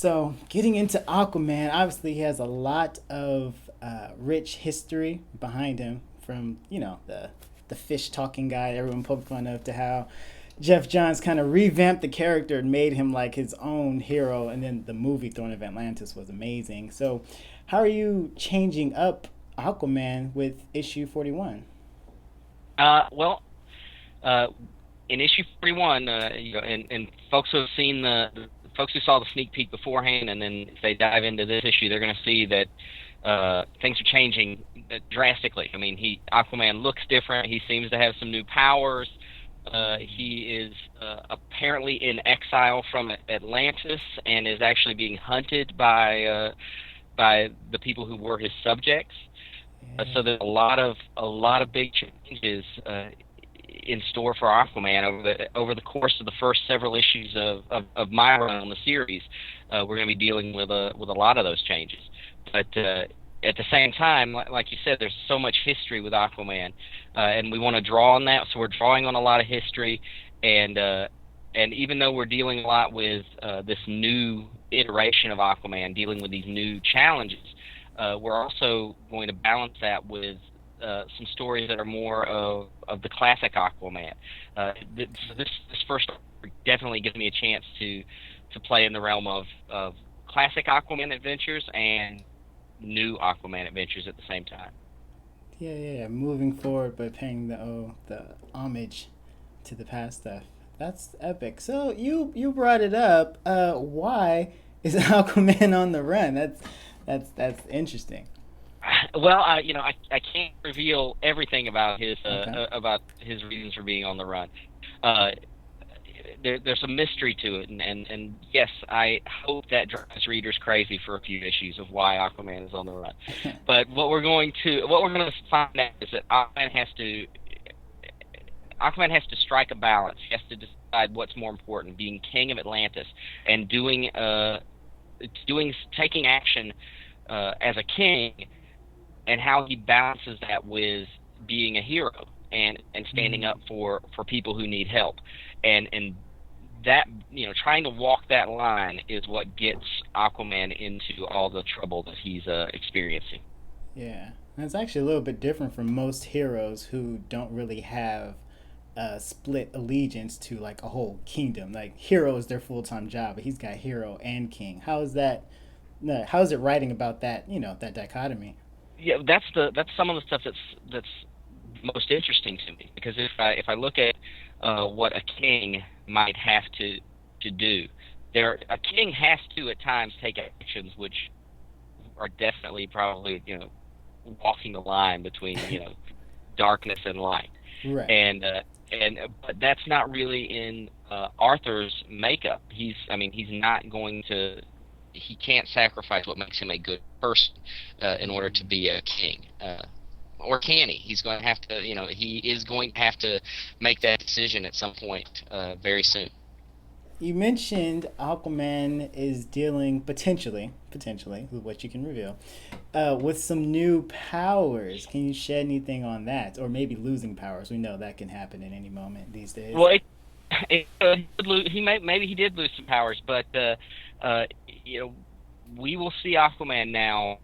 So, getting into Aquaman, obviously he has a lot of rich history behind him, from the fish talking guy everyone poked fun of, to how Jeff Johns kind of revamped the character and made him like his own hero, and then the movie Throne of Atlantis was amazing. So, how are you changing up Aquaman with issue 41? Well, uh, in issue 41, and folks who have seen the folks who saw the sneak peek beforehand, and then if they dive into this issue, they're going to see that things are changing drastically. I mean, Aquaman looks different. He seems to have some new powers. He is apparently in exile from Atlantis and is actually being hunted by the people who were his subjects. So Yeah. there's a lot of big changes in store for Aquaman over the course of the first several issues of my run on the series. We're going to be dealing with a lot of those changes, but at the same time, like you said, there's so much history with Aquaman, and we want to draw on that. So we're drawing on a lot of history, and even though we're dealing a lot with this new iteration of Aquaman, dealing with these new challenges, we're also going to balance that with some stories that are more of the classic Aquaman. So this first definitely gives me a chance to play in the realm of classic Aquaman adventures and new Aquaman adventures at the same time. Yeah, yeah, yeah. Moving forward, but paying the homage to the past stuff. That's epic. So you brought it up. Why is Aquaman on the run? That's interesting. Well, I can't reveal everything Okay. about his reasons for being on the run. Uh, there's a mystery to it, and yes, I hope that drives readers crazy for a few issues of why Aquaman is on the run. But what we're going to find out is that Aquaman has to strike a balance. He has to decide what's more important: being king of Atlantis and doing taking action as a king, and how he balances that with being a hero and standing Mm. up for people who need help, and that trying to walk that line is what gets Aquaman into all the trouble that he's experiencing. Yeah, and it's actually a little bit different from most heroes who don't really have a split allegiance to like a whole kingdom. Like hero is their full time job, but he's got hero and king. How is that? No, how is it writing about that? That dichotomy. Yeah, that's some of the stuff that's most interesting to me, because if I look at what a king might have to do, a king has to at times take actions which are definitely probably walking the line between darkness and light, Right. and but that's not really in Arthur's makeup. He's not going to. He can't sacrifice what makes him a good person in order to be a king. Or can he? He's going to have to, he is going to have to make that decision at some point very soon. You mentioned Aquaman is dealing potentially with what you can reveal, with some new powers. Can you shed anything on that, or maybe losing powers? We know that can happen at any moment these days. Well, maybe he did lose some powers, but uh, you know, we will see Aquaman now.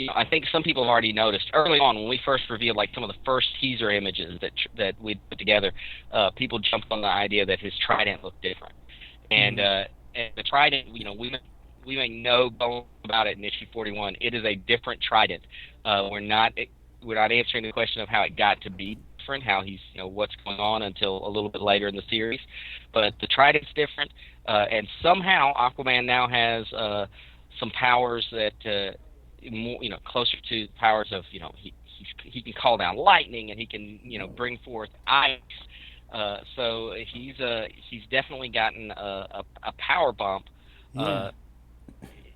I think some people have already noticed early on when we first revealed like some of the first teaser images that we put together. People jumped on the idea that his trident looked different, and Mm. uh, and the trident, we make no bones about it in issue 41. It is a different trident. We're not answering the question of how it got to be different, how he's what's going on until a little bit later in the series, but the trident's different, and somehow Aquaman now has some powers that more, closer to powers of he can call down lightning, and he can Whoa. bring forth ice. So he's definitely gotten a power bump Yeah. uh,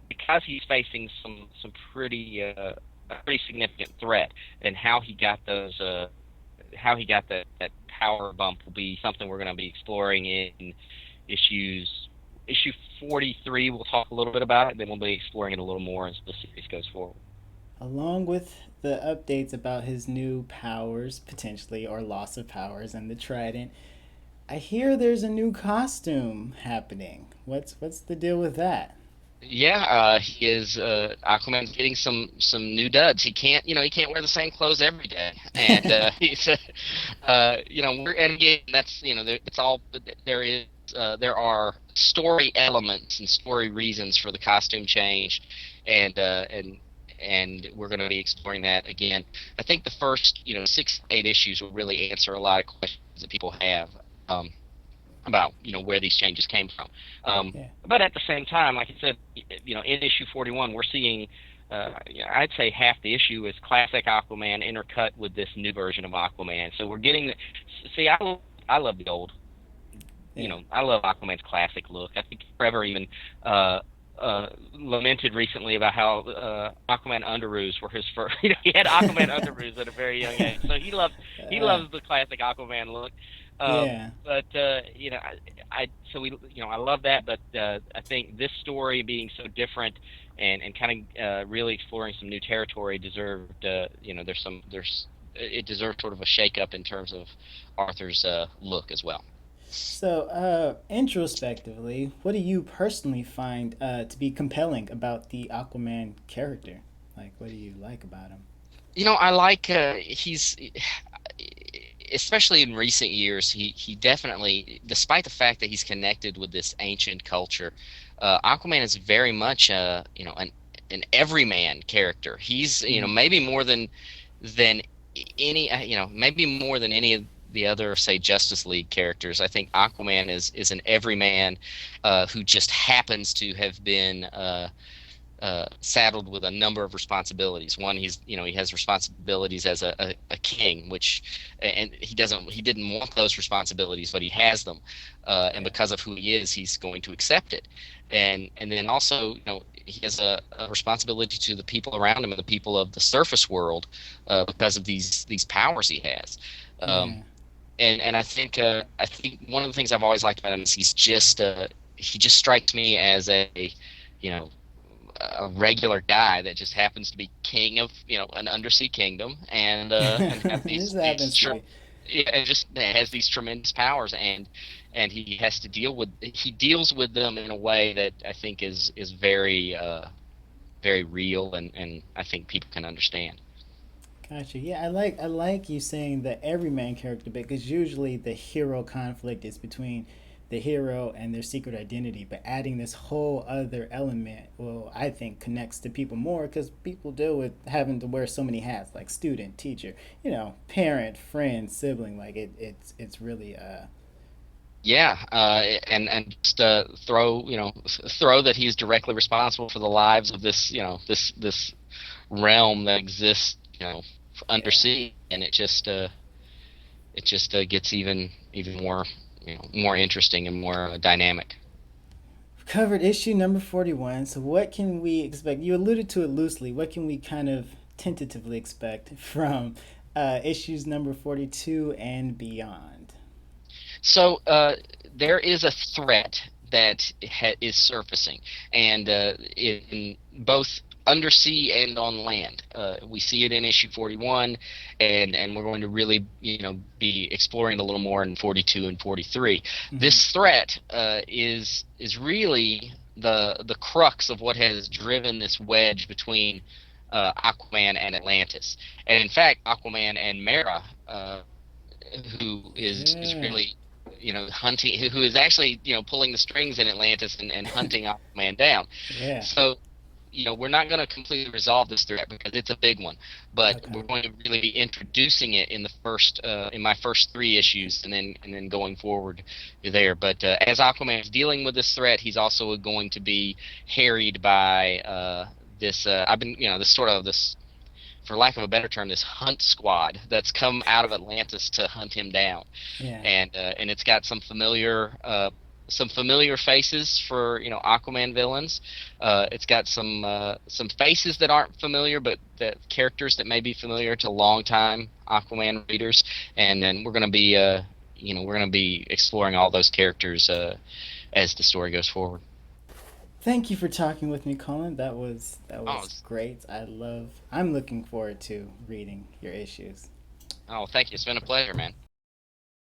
because he's facing some pretty a pretty significant threat, and how he got that power bump will be something we're going to be exploring in issues issue 43. We'll talk a little bit about it, then we'll be exploring it a little more as the series goes forward. Along with the updates about his new powers, potentially, or loss of powers, and the trident, I hear there's a new costume happening. What's the deal with that? Yeah, he is. Aquaman's getting some new duds. He can't wear the same clothes every day, and he's, and again, that's it's all there is. There are story elements and story reasons for the costume change, and uh, and and we're going to be exploring that again. I think the first 6 8 issues will really answer a lot of questions that people have. Um, about where these changes came from. Yeah. But at the same time, like I said, in issue 41, we're seeing I'd say half the issue is classic Aquaman intercut with this new version of Aquaman. So we're getting see I love the old Yeah. I love Aquaman's classic look. I think Trevor even uh, lamented recently about how Aquaman underoos were his first. He had Aquaman underoos at a very young age, so he Uh, loves the classic Aquaman look. yeah. But I so we I love that, but I think this story being so different and kind of really exploring some new territory deserved. There's it deserved sort of a shake up in terms of Arthur's look as well. So, introspectively, what do you personally find to be compelling about the Aquaman character? Like, what do you like about him? I like he's especially in recent years he definitely, despite the fact that he's connected with this ancient culture, Aquaman is very much an everyman character. He's Mm-hmm. maybe more than any maybe more than any of the other, say, Justice League characters. I think Aquaman is an everyman who just happens to have been saddled with a number of responsibilities. One, he has responsibilities as a king, which, and he didn't want those responsibilities, but he has them, and Yeah. because of who he is, he's going to accept it. And then also, he has a responsibility to the people around him and the people of the surface world, because of these powers he has. Um, Yeah. and I think one of the things I've always liked about him is he just strikes me as you know a regular guy that just happens to be king of an undersea kingdom, and have This happens to be. yeah, and just has these tremendous powers, and he deals with them in a way that I think is very very real, and I think people can understand. Gotcha. Yeah, I like you saying the everyman character because usually the hero conflict is between the hero and their secret identity, but adding this whole other element, well, I think connects to people more because people deal with having to wear so many hats, like student, teacher, parent, friend, sibling. Like it's really Yeah, and just throw that he's directly responsible for the lives of this realm that exists yeah. undersea, and it just gets even more more interesting and more dynamic. Covered issue number 41. So what can we expect? You alluded to it loosely. What can we kind of tentatively expect from issues number 42 and beyond? So there is a threat that is surfacing, and in both undersea and on land. We see it in issue 41, and we're going to really be exploring it a little more in 42 and 43. Mm-hmm. This threat is really the crux of what has driven this wedge between Aquaman and Atlantis, and in fact, Aquaman and Mera. Who is Yeah. really hunting, who is actually pulling the strings in Atlantis and hunting Aquaman down. Yeah. So we're not going to completely resolve this threat because it's a big one, but Okay. we're going to really be introducing it in the first in my first 3 issues, and then going forward there. But as Aquaman is dealing with this threat, he's also going to be harried by this I've been this sort of this, for lack of a better term, this hunt squad that's come out of Atlantis to hunt him down, Yeah. and it's got some familiar faces for Aquaman villains. It's got some faces that aren't familiar, but that characters that may be familiar to longtime Aquaman readers, and then we're gonna be exploring all those characters as the story goes forward. Thank you for talking with me, Colin. That was Oh, great. I'm looking forward to reading your issues. oh, thank you. It's been a pleasure, man.